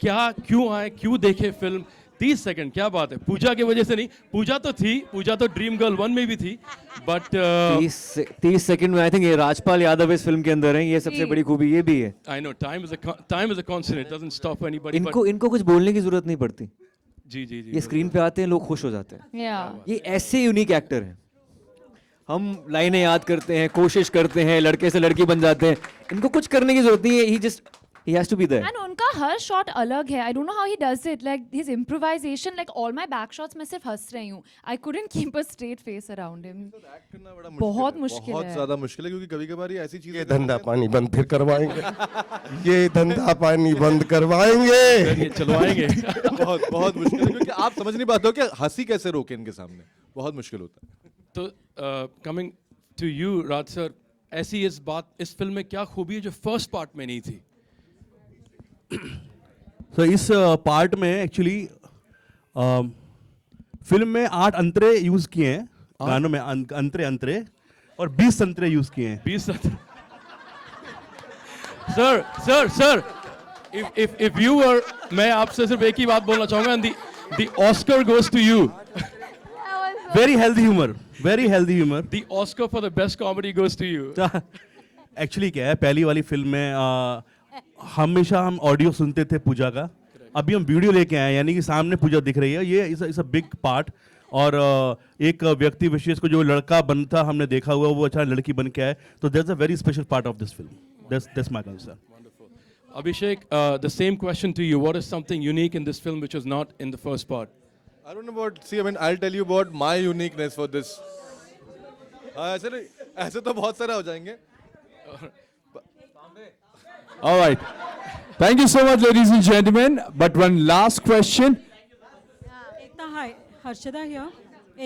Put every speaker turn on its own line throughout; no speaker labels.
क्या क्यों आए, क्यों देखे फिल्म? 30 सेकंड, क्या बात है। पूजा की वजह से नहीं, पूजा तो थी, पूजा तो ड्रीम गर्ल 1 में भी थी, बट
30 सेकंड में आई थिंक ये राजपाल यादव इस फिल्म के अंदर हैं, ये सबसे बड़ी खूबी ये भी है।
I know time is a constant, it doesn't stop anybody.
इनको कुछ बोलने की जरूरत नहीं पड़ती,
जी जी जी,
ये स्क्रीन पे आते हैं, लोग खुश हो जाते हैं। ये ऐसे यूनिक एक्टर हैं। हम लाइनें याद करते हैं, कोशिश करते हैं, लड़के से लड़की बन जाते हैं, इनको कुछ करने की जरूरत नहीं है, he has to be there.
And उनका हर शॉट अलग है. I don't know how he does it. Like his improvisation, like all my back shots मैं सिर्फ हंस रही हूँ. I couldn't keep a straight face around him.
Act करना बड़ा
बहुत
मुश्किल
मुश्किल
है, बहुत
है.
ज्यादा मुश्किल है, क्योंकि कभी कभार ये ऐसी चीजें
ये धंधा पानी बंद फिर करवाएंगे ये धंधा पानी बंद करवाएंगे
चलवाएंगे।
बहुत बहुत मुश्किल है, क्योंकि आप समझ नहीं पाते हो कि हंसी कैसे रोके इनके सामने, बहुत मुश्किल होता है।
तो coming to you Raj sir, ऐसी इस फिल्म में क्या खूबी है जो फर्स्ट पार्ट में नहीं थी?
सो इस पार्ट में एक्चुअली फिल्म में 8 अंतरे यूज किए हैं, गानों में अंतरे और 20 संतरे यूज किए हैं।
20 सर if you were, मैं आपसे सिर्फ एक ही बात बोलना चाहूंगा, the Oscar goes to you.
Very healthy humour.
The Oscar for the best comedy goes to you.
Actually क्या है, पहली वाली फिल्म में हमेशा हम ऑडियो सुनते थे पूजा का, अभी हम वीडियो लेके आए, यानी कि सामने पूजा दिख रही है। ये इस अ बिग पार्ट। और एक व्यक्ति विशेष को जो लड़का बनता हमने देखा हुआ, वो अच्छा लड़की बन के आए, तो that's a very special part of this film. That's my concern.
Abhishek, the same question to you. What is something unique in this film which was not in the first part?
I don't know about, see, I mean, I'll tell you about my uniqueness for this. ऐसे नहीं, ऐसे तो बहुत सारे हो जाएंगे।
All right. Thank you so much, ladies and gentlemen. But one last question.
Ekta, hi. Harshada here.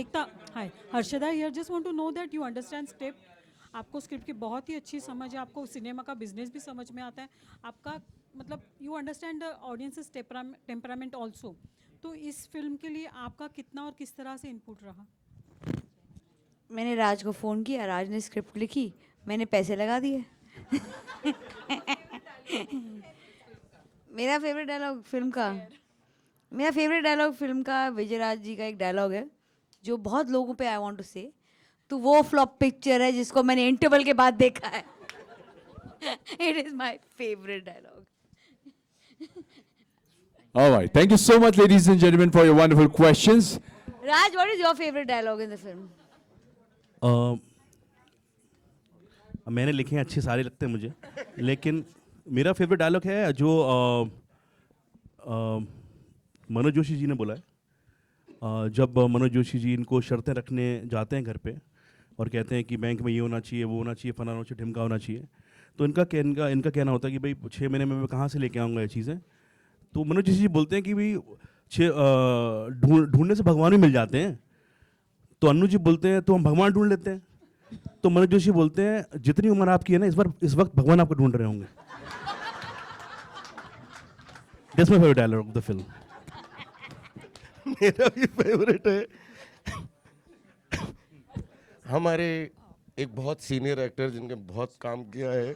Ekta, hi. Harshada here. Just want to know that you understand script. आपको script की बहुत ही अच्छी समझ है, आपको सिनेमा का business भी समझ में आता है, आपका मतलब you understand the audiences temperament also. तो इस फिल्म के लिए आपका कितना और किस तरह से इनपुट रहा?
मैंने राज को फ़ोन किया, राज ने स्क्रिप्ट लिखी, मैंने पैसे लगा दिए। मेरा फेवरेट डायलॉग फिल्म का विजय राज जी का एक डायलॉग है जो बहुत लोगों पे आई वांट टू से, तो वो फ्लॉप पिक्चर है जिसको मैंने इंटरवल के बाद देखा है। It is my favourite dialogue.
All right. Thank you so much, ladies and gentlemen, for your wonderful questions.
Raj, what is your favourite dialogue in the film?
मैंने लिखे हैं, अच्छे सारे लगते हैं मुझे, लेकिन मेरा फेवरेट डायलॉग है जो मनोज जोशी जी ने बोला है। जब मनोज जोशी जी इनको शर्तें रखने जाते हैं घर पे और कहते हैं कि बैंक में ये होना चाहिए, वो होना चाहिए, फलाना होना चाहिए, ढिमका होना चाहिए, तो इनका कहना होता है कि भाई 6 महीने में मैं कहाँ से लेके आऊँगा ये चीज़ें। तो मनोज जोशी जी बोलते हैं कि भाई ढूंढने से भगवान भी मिल जाते हैं। तो अन्नू जी बोलते हैं तो हम भगवान ढूंढ लेते हैं। तो मनोज जोशी बोलते हैं जितनी उम्र आपकी है ना, इस वक्त भगवान आपको ढूंढ रहे होंगे। That's my favourite dialogue of the film.
मेरा भी फेवरेट है, हमारे एक बहुत सीनियर एक्टर जिनके बहुत काम किया है,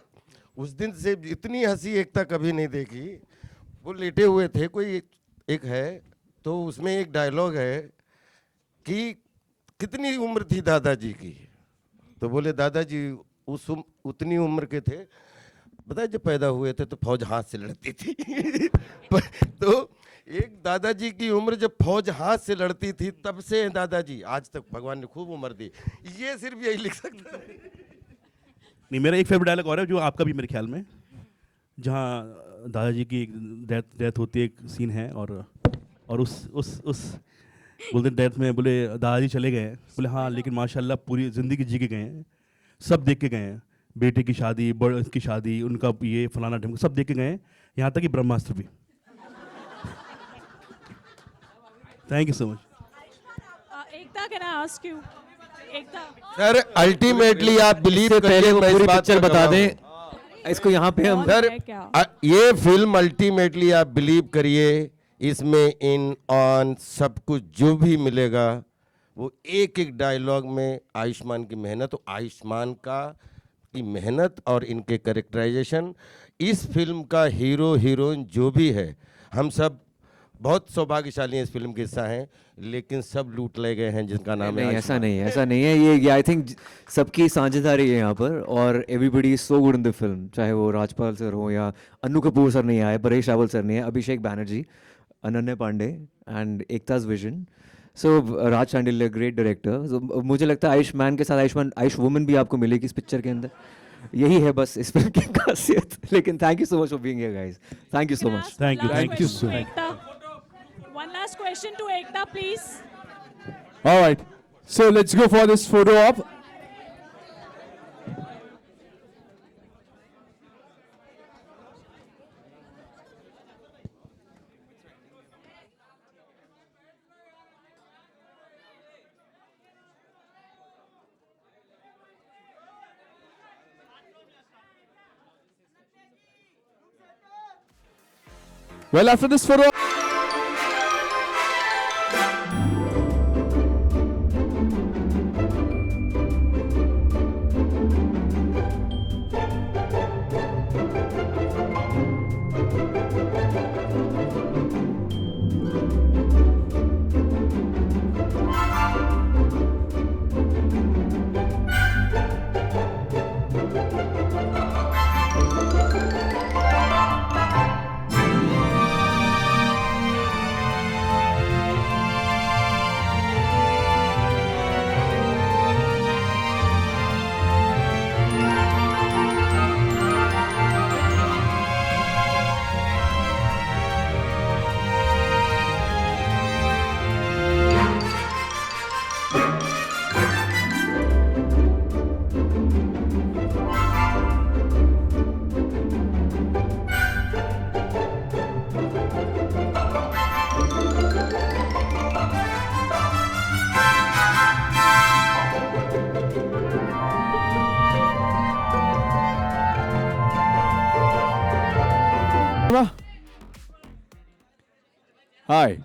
उस दिन से इतनी हंसी एकता कभी नहीं देखी। वो लेटे हुए थे, कोई एक है, तो उसमें एक डायलॉग है कि कितनी उम्र थी दादाजी की, तो बोले दादाजी उतनी उम्र के थे, पता है जब पैदा हुए थे तो फौज हाथ से लड़ती थी। तो एक दादाजी की उम्र जब फौज हाथ से लड़ती थी तब से दादाजी आज तक भगवान ने खूब उम्र दी। ये सिर्फ यही लिख सकता है।
नहीं, मेरा एक फेवरेट डायलॉग और है जो आपका भी मेरे ख्याल में, जहाँ दादाजी की डेथ होती है, एक सीन है, और उस बोलते डेथ में बोले दादाजी चले गए हैं, बोले हाँ लेकिन माशाल्लाह पूरी ज़िंदगी जी के गए हैं, सब देख के गए हैं, बेटे की शादी, बड़ की शादी, उनका ये फलाना ढिमका सब देख के गए हैं, यहाँ तक कि ब्रह्मास्त्र भी। Thank you so much.
Ekta, can I ask you? Ekta
sir ultimately आप बिलीव करिए, मैं इस बात
पिक्चर बता दें इसको यहाँ पे हम।
सर ये फिल्म अल्टीमेटली आप बिलीव करिए, इसमें इन ऑन सब कुछ जो भी मिलेगा वो एक एक डायलॉग में आयुष्मान की मेहनत, तो आयुष्मान की मेहनत और इनके कैरेक्टराइजेशन, इस फिल्म का हीरो हीरोइन जो भी है, हम सब बहुत सौभाग्यशाली हैं, इस फिल्म के हिस्सा हैं, लेकिन सब लूट ले गए हैं जिनका नाम है
नहीं, ऐसा
आयुष्मान।
नहीं है, ऐसा नहीं है। ये आई थिंक सबकी साझेदारी है यहाँ पर, और everybody is so good in the film, चाहे वो राजपाल सर हो या अन्नू कपूर सर नहीं आए, परेश रावल सर नहीं है, अभिषेक बैनर्जी, अनन्या पांडे एंड एकताज vision, so Raj Shandilya great director. so, मुझे लगता है आयुष्मान के साथ आयुष वुमन भी आपको मिलेगी इस पिक्चर के अंदर। यही है बस इस फिल्म की खासियत। लेकिन thank you so much for being here guys, thank you so much.
Thank you,
Thank you so
much.
One last question to Ekta, please.
All right. So let's go for this photo op. Well, after this photo. Hi.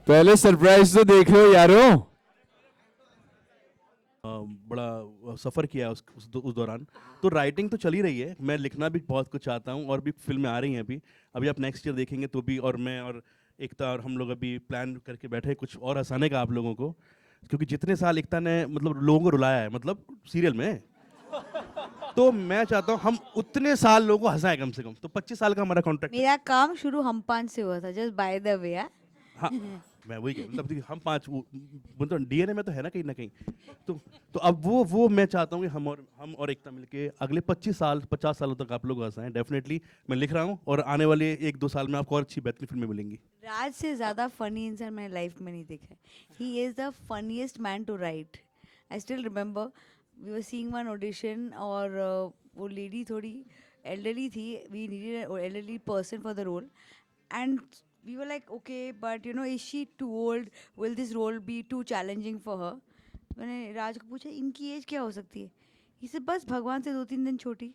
पहले surprise तो देख लो यारो।
बड़ा सफ़र किया है उस दौरान। तो राइटिंग तो चली रही है, मैं लिखना भी बहुत कुछ चाहता हूँ, और भी फिल्में आ रही हैं अभी आप नेक्स्ट ईयर देखेंगे तो भी। और मैं और एकता और हम लोग अभी प्लान करके बैठे हैं कुछ और हंसाने का आप लोगों को, क्योंकि जितने साल एकता ने मतलब लोगों को रुलाया है, मतलब सीरियल में, तो मैं चाहता हूँ हम उतने साल लोगों को हंसाएं कम से कम। तो 25 साल का हमारा कॉन्ट्रैक्ट।
मेरा काम शुरू हम 5 से हुआ था, जस्ट बाय द वे।
हाँ, मैं वही कह मतलब देखिए, हम 5 मतलब डीएनए में तो है ना कहीं ना कहीं। तो अब वो मैं चाहता हूँ कि हम और एकता मिलके अगले 50 सालों तक आप लोग हंसाएं। डेफिनेटली मैं लिख रहा हूँ, और आने वाले 1-2 साल में आपको और अच्छी बेहतरीन फिल्में मिलेंगी।
राज से ज़्यादा फनी इंसान मैंने लाइफ में नहीं देखा है। He is the funniest man to write. I still remember we were seeing one audition, और वो लेडी थोड़ी एल्डरली थी, we needed an elderly person for the role, and we were like, okay, but you know, is she too old? Will this role be too challenging for her? मैंने राज को पूछा इनकी as क्या हो सकती है? इसे बस भगवान से 2-3 दिन छोटी।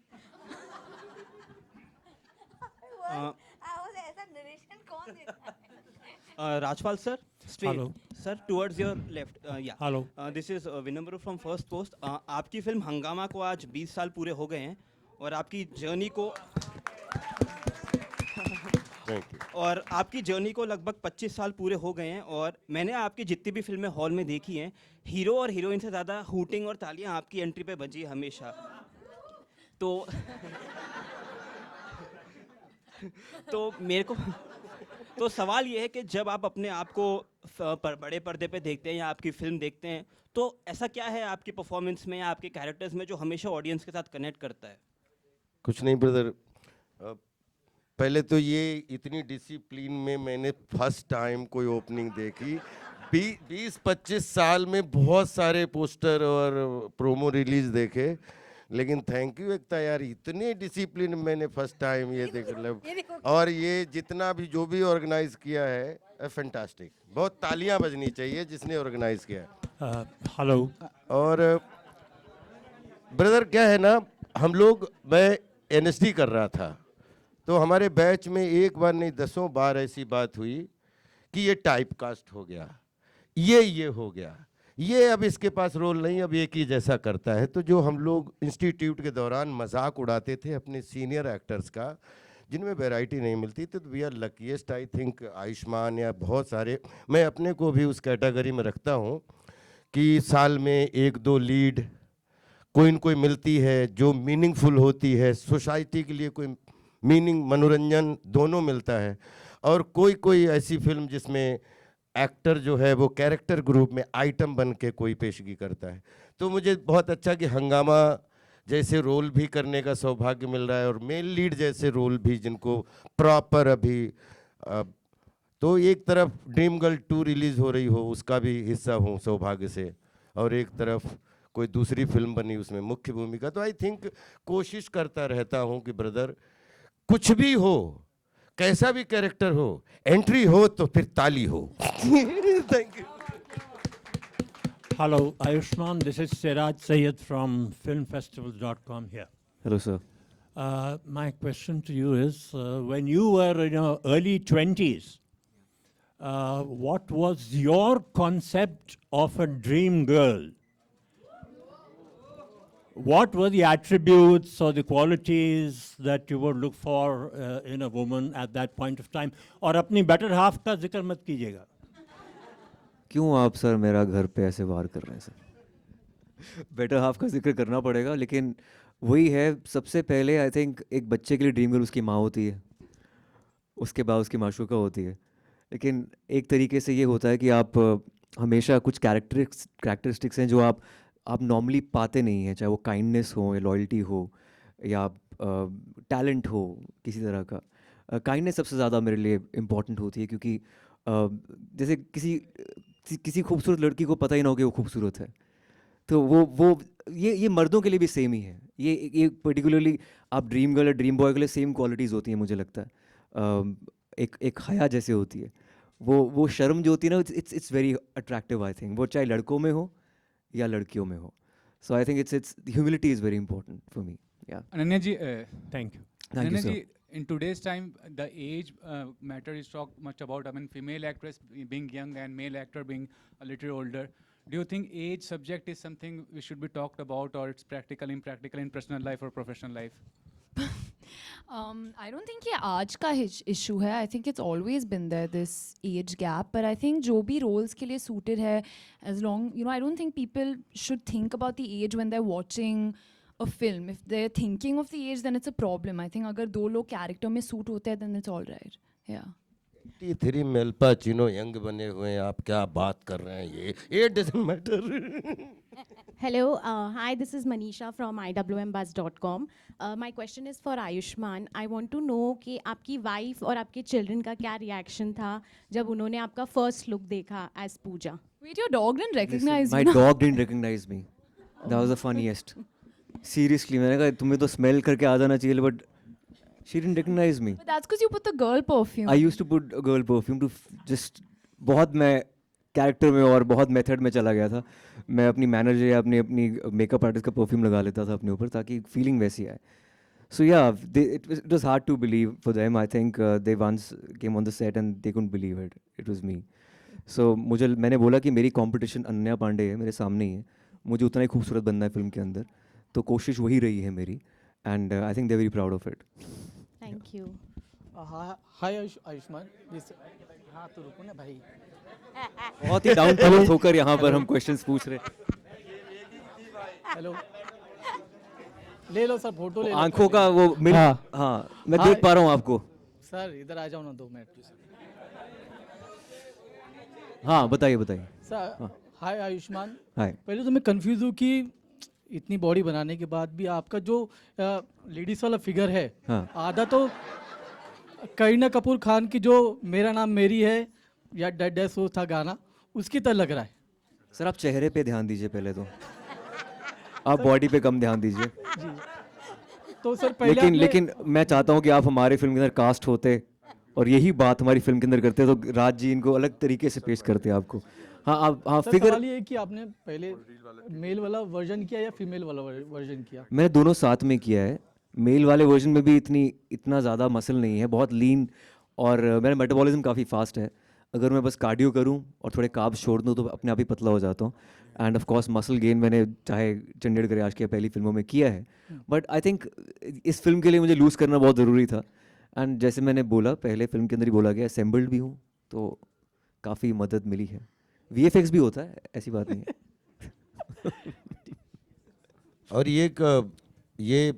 ऐसा नरेशन कौन देता है?
Rajpal sir, straight. Hello. Sir, towards your left. Yeah. Hello. This is Vinamru from First Post. आपकी फिल्म हंगामा को आज 20 साल पूरे हो गए हैं, और आपकी जर्नी को और आपकी जर्नी को लगभग 25 साल पूरे हो गए हैं। और मैंने आपकी जितनी भी फिल्में हॉल में देखी हैं, हीरो और हीरोइन से ज़्यादा हूटिंग और तालियां आपकी एंट्री पे बजी हमेशा। तो मेरे को तो सवाल ये है कि जब आप अपने आप को बड़े पर्दे पे देखते हैं या आपकी फिल्म देखते हैं, तो ऐसा क्या है आपकी परफॉर्मेंस में या आपके कैरेक्टर्स में जो हमेशा ऑडियंस के साथ कनेक्ट करता है?
कुछ नहीं ब्रदर, पहले तो ये इतनी डिसिप्लिन में मैंने फर्स्ट टाइम कोई ओपनिंग देखी। 20-25 साल में बहुत सारे पोस्टर और प्रोमो रिलीज देखे, लेकिन थैंक यू एकता यार, इतने डिसिप्लिन मैंने फर्स्ट टाइम ये देख। और ये जितना भी जो भी ऑर्गेनाइज किया है फैंटास्टिक, बहुत तालियां बजनी चाहिए जिसने ऑर्गेनाइज किया है।
हेलो।
और ब्रदर क्या है ना, हम लोग, मैं एनएसडी कर रहा था, तो हमारे बैच में एक बार नहीं 10 बार ऐसी बात हुई कि ये टाइप कास्ट हो गया, ये हो गया, ये अब इसके पास रोल नहीं, अब एक ही जैसा करता है। तो जो हम लोग इंस्टीट्यूट के दौरान मजाक उड़ाते थे अपने सीनियर एक्टर्स का, जिनमें वैरायटी नहीं मिलती थी, तो we are luckiest I think. Ayushmann या बहुत सारे, मैं अपने को भी उस कैटेगरी में रखता हूँ कि साल में 1-2 लीड कोई न कोई मिलती है जो मीनिंगफुल होती है, सोसाइटी के लिए कोई मीनिंग, मनोरंजन दोनों मिलता है। और कोई ऐसी फिल्म जिसमें एक्टर जो है वो कैरेक्टर ग्रुप में आइटम बन के कोई पेशगी करता है। तो मुझे बहुत अच्छा कि हंगामा जैसे रोल भी करने का सौभाग्य मिल रहा है, और मेन लीड जैसे रोल भी जिनको प्रॉपर अभी तो एक तरफ ड्रीम गर्ल 2 रिलीज़ हो रही हो, उसका भी हिस्सा हूँ सौभाग्य से, और एक तरफ कोई दूसरी फिल्म बनी उसमें मुख्य भूमिका। तो आई थिंक कोशिश करता रहता हूँ कि ब्रदर कुछ भी हो, कैसा भी कैरेक्टर हो, एंट्री हो तो फिर ताली हो। Thank you.
Hello, Ayushman. This is Siraj Sayed from filmfestivals.com here.
Hello, sir.
My question to you is, when you were in your early 20s, what was your concept of a dream girl? What were the attributes or the qualities that you would look for in a woman at that point of time? और अपनी better half का जिक्र मत कीजिएगा।
क्यों आप sir मेरा घर पे ऐसे वार कर रहे हैं सर? बेटर हाफ का जिक्र करना पड़ेगा, लेकिन वही है, सबसे पहले आई थिंक एक बच्चे के लिए ड्रीम गर्ल उसकी माँ होती है, उसके बाद उसकी माशूका होती है। लेकिन एक तरीके से ये होता है कि आप हमेशा कुछ कैरेक्टरिस्टिक्स हैं जो आप नॉर्मली पाते नहीं हैं, चाहे वो काइंडनेस हो या लॉयल्टी हो या टैलेंट हो किसी तरह का। काइंडनेस सबसे ज़्यादा मेरे लिए इम्पॉर्टेंट होती है, क्योंकि जैसे किसी खूबसूरत लड़की को पता ही ना हो कि वो खूबसूरत है, तो वो ये मर्दों के लिए भी सेम ही है। ये पर्टिकुलरली आप ड्रीम गर्ल या ड्रीम बॉय के लिए सेम क्वालिटीज़ होती हैं मुझे लगता है। एक हया जैसे होती है, वो शर्म जो होती है ना, it's very attractive I think, वो चाहे लड़कों में हो या लड़कियों में हो। So I think it's humility is very important for me. या
Ananya ji,
Thank you.
Thank you sir.
in today's time, the age matter is talked much about. I mean, female actress being young and male actor being a little older. Do you think age subject is something we should be talked about, or it's practical, impractical in personal life or professional life?
I don't think ये आज का issue है. I think it's always been there, this age gap. But I think जो भी roles के लिए suited है, as long, I don't think people should think about the age when they're watching a film. If they're thinking of the age, then it's a problem. I think अगर 2 लोग character में suit होते हैं, then it's all right. Yeah.
83 में अल्पा चिनो young बने हुए हैं, आप क्या बात कर रहे हैं? ये it doesn't matter.
Hello, hi, this is Manisha from iwmbuzz.com. My question is for Ayushman. I want to know कि आपकी wife और आपके children का क्या reaction था जब उन्होंने आपका first look देखा as Pooja?
Wait, your dog didn't recognize
My
you?
dog didn't recognize me. That was the funniest. Seriously, मैंने कहा तुम्हें तो smell करके आ जाना चाहिए, but she didn't recognize me.
But that's because you put the girl perfume.
I used to put a girl perfume to just बहुत मैं character में और बहुत मेथड में चला गया था। मैं अपनी मैनेजर या अपनी मेकअप आर्टिस्ट का परफ्यूम लगा लेता था अपने ऊपर, ताकि फीलिंग वैसी आए। So yeah, it was hard to believe for them. I think they once came on the set and they couldn't believe it. It was me. So मैंने बोला कि मेरी कंपटीशन अनन्या पांडे है, मेरे सामने ही है, मुझे उतना ही खूबसूरत बनना है फिल्म के अंदर, तो कोशिश वही रही है मेरी, and I think they're very proud of it.
Thank you.
Hi Ayushman. हाँ तो रुको ना भाई।
बहुत ही डाउन टू अर्थ होकर यहाँ पर हम क्वेश्चंस पूछ रहे।
हेलो, ले लो सर फोटो ले लो।
आंखों का वो मिल, हाँ मैं देख पा रहा हूँ आपको।
सर इधर आ जाओ ना 2 मिनट प्लीज।
हाँ बताइए।
Sir hi Ayushmann.
हाय।
पहले तो मैं कंफ्यूज हूँ कि इतनी बॉडी बनाने के बाद भी आपका जो लेडीज वाला फिगर है, आधा तो करीना कपूर खान की जो मेरा नाम मेरी है या डैश वो था गाना, उसकी तरह लग रहा है।
सर आप चेहरे पे ध्यान दीजिए पहले तो, आप बॉडी पे कम ध्यान दीजिए।
तो सर पहले
लेकिन मैं चाहता हूँ कि आप हमारे फिल्म के अंदर कास्ट होते और यही बात हमारी फिल्म के अंदर करते, तो राज जी इनको अलग तरीके से पेश करते आपको। हाँ आप हाँ
सर
फिगर
सवाल ये है कि आपने पहले मेल वाला वर्जन किया या फीमेल वाला वर्जन किया?
मैंने दोनों साथ में किया है। मेल वाले वर्जन में भी इतना ज़्यादा मसल नहीं है, बहुत लीन, और मेरा मेटाबॉलिज्म काफ़ी फास्ट है। अगर मैं बस कार्डियो करूं और थोड़े कार्ब्स छोड़ दूं तो अपने आप ही पतला हो जाता हूं। End of course muscle gain मैंने चाहे चंडीगढ़ गैराज की पहली फिल्मों में किया है, बट आई थिंक इस फिल्म के लिए मुझे लूज़ करना बहुत ज़रूरी था। एंड जैसे मैंने बोला पहले फिल्म के अंदर ही बोला गया, असेंबल्ड भी हूँ, तो काफ़ी मदद मिली है। VFX भी होता है, ऐसी बात नहीं है।
और ये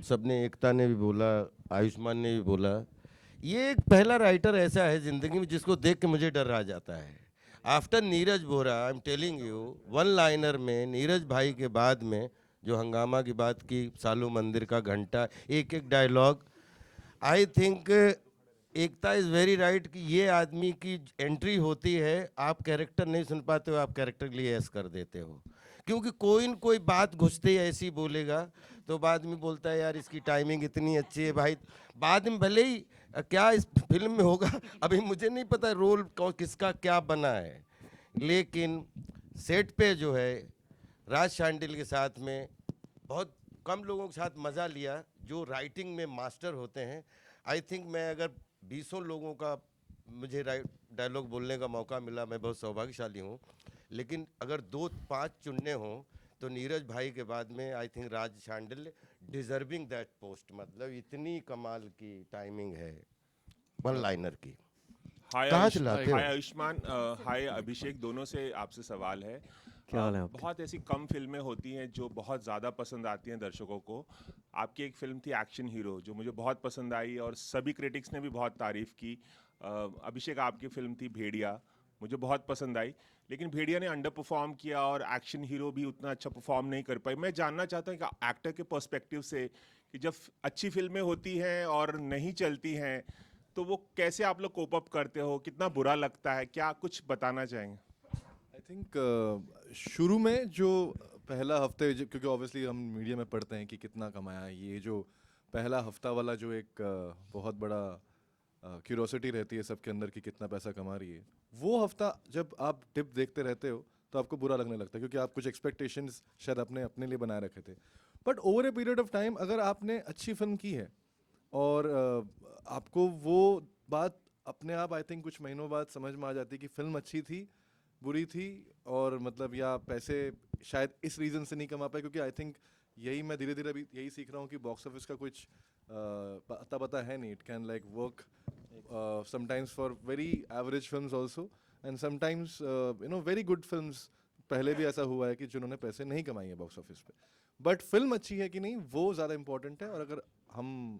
सबने, एकता ने भी बोला, आयुष्मान ने भी बोला, ये एक पहला राइटर ऐसा है ज़िंदगी में जिसको देख के मुझे डर आ जाता है। After Neeraj Bora, I am telling you, one liner में नीरज भाई के बाद में जो हंगामा की बात की, सालू मंदिर का घंटा, एक एक dialogue, I think Ekta is very right कि ये आदमी की एंट्री होती है, आप कैरेक्टर नहीं सुन पाते हो, आप कैरेक्टर के लिए ऐस कर देते हो, क्योंकि कोई न कोई बात घुसते ही ऐसी बोलेगा तो बाद में बोलता है यार इसकी टाइमिंग इतनी अच्छी है भाई। बाद में भले ही क्या इस फिल्म में होगा अभी मुझे नहीं पता रोल किसका क्या बना है, लेकिन सेट पे जो है राज शांडिल के साथ में बहुत कम लोगों के साथ मज़ा लिया जो राइटिंग में मास्टर होते हैं। आई थिंक मैं अगर 20 लोगों का मुझे डायलॉग बोलने का मौका मिला, मैं बहुत सौभाग्यशाली हूँ, लेकिन अगर 2-5 चुनने हों तो नीरज भाई के बाद में I think Raj Shandil deserving that post. मतलब इतनी कमाल की टाइमिंग है वन लाइनर की। कहाँ चलाते हो?
हाय आयुष्मान, हाय अभिषेक, दोनों से आपसे सवाल है।
क्या हाल है आपके?
बहुत ऐसी कम फिल्में होती हैं जो बहुत ज़्यादा पसंद आती हैं दर्शकों को। आपकी एक फिल्म थी एक्शन हीरो जो मुझे बहुत पसंद आई और सभी क्रिटिक्स ने भी बहुत तारीफ़ की। अभिषेक, आपकी फिल्म थी भेड़िया, मुझे बहुत पसंद आई, लेकिन भेड़िया ने अंडर परफॉर्म किया और एक्शन हीरो भी उतना अच्छा परफॉर्म नहीं कर पाई। मैं जानना चाहता हूँ कि एक्टर के पर्सपेक्टिव से कि जब अच्छी फिल्में होती हैं और नहीं चलती हैं तो वो कैसे आप लोग कोप अप करते हो, कितना बुरा लगता है, क्या कुछ बताना चाहेंगे?
आई थिंक शुरू में जो पहला हफ्ते, क्योंकि ऑब्वियसली हम मीडिया में पढ़ते हैं कि कितना कमाया, ये जो पहला हफ्ता वाला जो एक बहुत बड़ा क्यूरोसिटी रहती है सबके अंदर कि कितना पैसा कमा रही है, वो हफ्ता जब आप टिप देखते रहते हो तो आपको बुरा लगने लगता है, क्योंकि आप कुछ एक्सपेक्टेशंस शायद अपने लिए बनाए रखे थे। But over a period of time अगर आपने अच्छी फिल्म की है और आपको वो बात अपने आप आई थिंक कुछ महीनों बाद समझ में आ जाती है कि फिल्म अच्छी थी, बुरी थी, और मतलब या पैसे शायद इस रीज़न से नहीं कमा पाए, क्योंकि आई थिंक यही मैं धीरे धीरे अभी यही सीख रहा हूँ कि बॉक्स ऑफिस का कुछ पता है नहीं। It can like work sometimes for very average films also, and sometimes very good films. पहले भी ऐसा हुआ है कि जिन्होंने पैसे नहीं कमाए हैं बॉक्स ऑफिस पे, बट फिल्म अच्छी है कि नहीं वो ज़्यादा इंपॉर्टेंट है। और अगर हम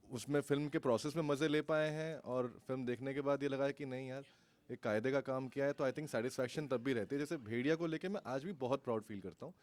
उसमें फिल्म के प्रोसेस में मज़े ले पाए हैं और फिल्म देखने के बाद ये लगा है कि नहीं यार एक कायदे का काम किया है, तो आई थिंक सेटिस्फैक्शन तब भी रहती है। जैसे भेड़िया को लेके मैं आज भी बहुत प्राउड फील करता हूँ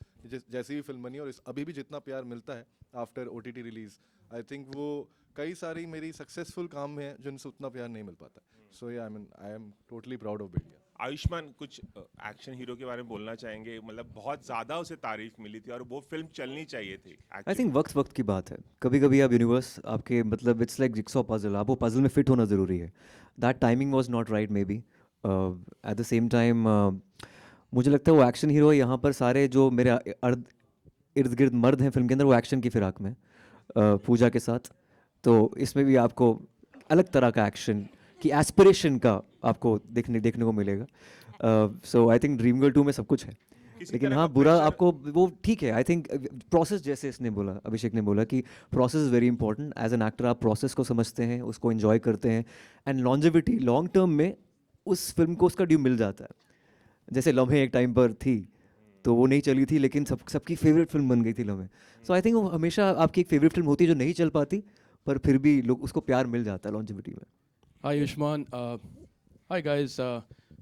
जैसी भी फिल्म बनी, और अभी भी जितना प्यार मिलता है आफ्टर OTT रिलीज, आई थिंक वो कई सारी मेरी सक्सेसफुल काम हैं जिनसे उतना प्यार नहीं मिल पाता। So I am totally proud of Bhediya.
Ayushmann, कुछ एक्शन हीरो के बारे में बोलना चाहेंगे? मतलब बहुत ज़्यादा उसे तारीफ मिली थी और वो फिल्म चलनी चाहिए थी।
आई थिंक वक्त की बात है। कभी कभी आप यूनिवर्स आपके मतलब इट्स लाइक जिक्सॉ पजल, आप वो पजल में फिट होना ज़रूरी है। That timing was not right may be. At the same time मुझे लगता है वो एक्शन हीरो यहाँ पर सारे जो मेरे इर्द गिर्द मर्द हैं फिल्म के अंदर, वो एक्शन की फिराक में पूजा के साथ। तो इसमें भी आपको अलग तरह का एक्शन की एस्पिरेशन का आपको देखने को मिलेगा। सो आई थिंक ड्रीम गर्ल 2 में सब कुछ है, लेकिन हाँ बुरा आपको वो ठीक है। आई थिंक प्रोसेस, जैसे इसने बोला, अभिषेक ने बोला कि process is very important. As an actor आप प्रोसेस को समझते हैं, उसको एंजॉय करते हैं, एंड लॉन्जेविटी लॉन्ग टर्म में उस फिल्म को उसका ड्यू मिल जाता है। जैसे लम्हे एक टाइम पर थी तो वो नहीं चली थी, लेकिन सबकी फेवरेट फिल्म बन गई थी लम्हे। सो आई थिंक वो हमेशा आपकी एक फेवरेट फिल्म होती है जो नहीं चल पाती, पर फिर भी लोग उसको प्यार मिल जाता है लॉन्जेविटी में।
Hi Yushman. Hi guys.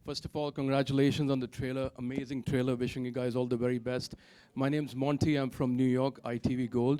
First of all, congratulations on the trailer. Amazing trailer. Wishing you guys all the very best. My name's Monty. I'm from New York, ITV Gold.